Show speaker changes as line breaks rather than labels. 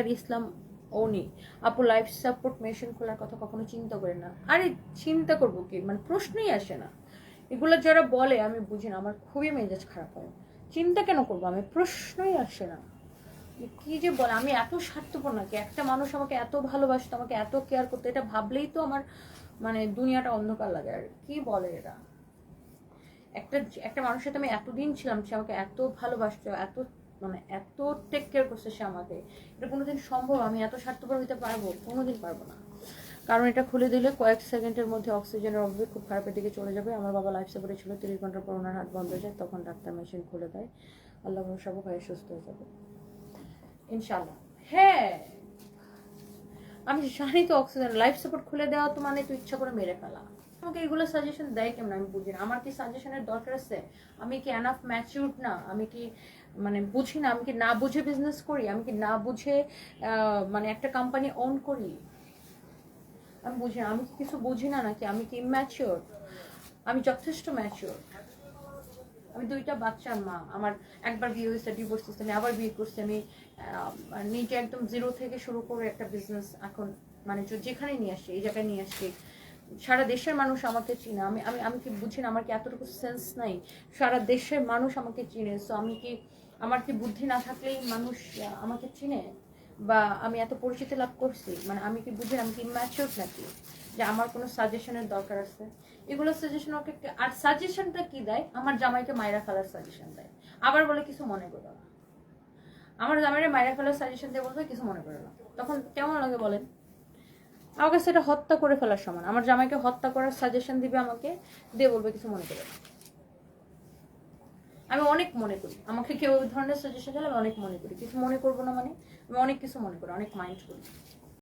আর ইসলাম উনি আপু life support machine খোলার কথা কখনো চিন্তা করে না। আরে চিন্তা করবো কি, মানে প্রশ্নই আসে না। এগুলো যারা বলে আমি বুঝি না, আমার খুবই মেজাজ খারাপ হয়। চিন্তা কেন করবো আমি, প্রশ্নই আসে না। কি যে বলে, আমি এত স্বার্থপর নাকি? একটা মানুষ আমাকে এত ভালোবাসতো, আমাকে এত কেয়ার করতো, এটা ভাবলেই তো আমার মানে দুনিয়াটা অন্ধকার লাগে। আর কি বলে এরা, একটা একটা মানুষের সাথে আমি এতদিন ছিলাম, সে আমাকে এত ভালোবাসতো, এত মানে এত টেক কেয়ার করছে সে আমাকে, এটা কোনোদিন সম্ভব? আমি এত স্বার্থপর হইতে পারবো? কোনোদিন পারবো না। কারণ এটা খুলে দিলে কয়েক সেকেন্ডের মধ্যে অক্সিজেনের অভাবে খুব খারাপের দিকে চলে যাবে। আমার বাবা লাইফ সাপোর্টে ছিল, 30 ঘন্টা পর ওনার হার্ট বন্ধ হয়ে যায়, তখন ডাক্তার মেশিন খুলে দেয়। আল্লাহ ভরসা, ভাই সুস্থ হয়ে যাবে ইনশাল্লাহ। হ্যাঁ, আমি জানি তো অক্সিজেন লাইফ সাপোর্ট খুলে দেওয়া তো মানে তো ইচ্ছা করে মেরে ফেলা। আমাকে এগুলো সাজেশন দেয় কেমন আমি বুঝি না। আমার কি সাজেশনের দরকার আছে? আমি কি এনাফ ম্যাচিউরড না? আমি কি মানে বুঝি না? আমি কি না বুঝে বিজনেস করি? আমি কি না বুঝে মানে একটা কোম্পানি ওন করি? আমি বুঝি না। আমি কি কিছু বুঝি না নাকি? আমি কি ইম্যাচিওর? আমি যথেষ্ট ম্যাচিওর। আমি 2টা বাচ্চার মা। আমার একবার বিয়ে হয়েছে, ডিভোর্স হয়েছে, আমি আবার বিয়ে করছি। আমি নিজে একদম জিরো থেকে শুরু করে একটা বিজনেস এখন মানে যেখানে নিয়ে আসছি, এই জায়গায় নিয়ে আসছি। সারা দেশের মানুষ আমাকে চিনে। আমি আমি আমি কি বুঝি না? আমার কি এতটুকু সেন্স নাই? সারা দেশের মানুষ আমাকে চিনে। সো আমি কি, আমার কি বুদ্ধি না থাকলেই মানুষ আমাকে চিনে? বা আমি এত পরিচিতি লাভ করছি, মানে আমি কি বুঝি, আমি কি ইম্যাচিওর নাকি যে আমার কোনো সাজেশনের দরকার আছে? এগুলো সাজেশন ওকে। আর সাজেশনটা কি দেয়? আমার জামাইকে মাইরা ফেলার সাজেশন দেয়। আবার বলে কিছু মনে করো না। আমার জামাইরে মাইরা ফেলার সাজেশন দিয়ে বলবে কিছু মনে করো না। তখন কেমন লাগে বলেন? আমার কাছে এটা হত্যা করে ফেলার সমান। আমার জামাইকে হত্যা করার সাজেশন দিবে আমাকে, দিয়ে বলবে কিছু মনে করো না। আমি অনেক মনে করি, আমাকে কেউ ওই ধরনের সাজেশন দিলে আমি অনেক মনে করি। কিছু মনে করবো না মানে আমি অনেক কিছু মনে করি, অনেক মাইন্ড করি।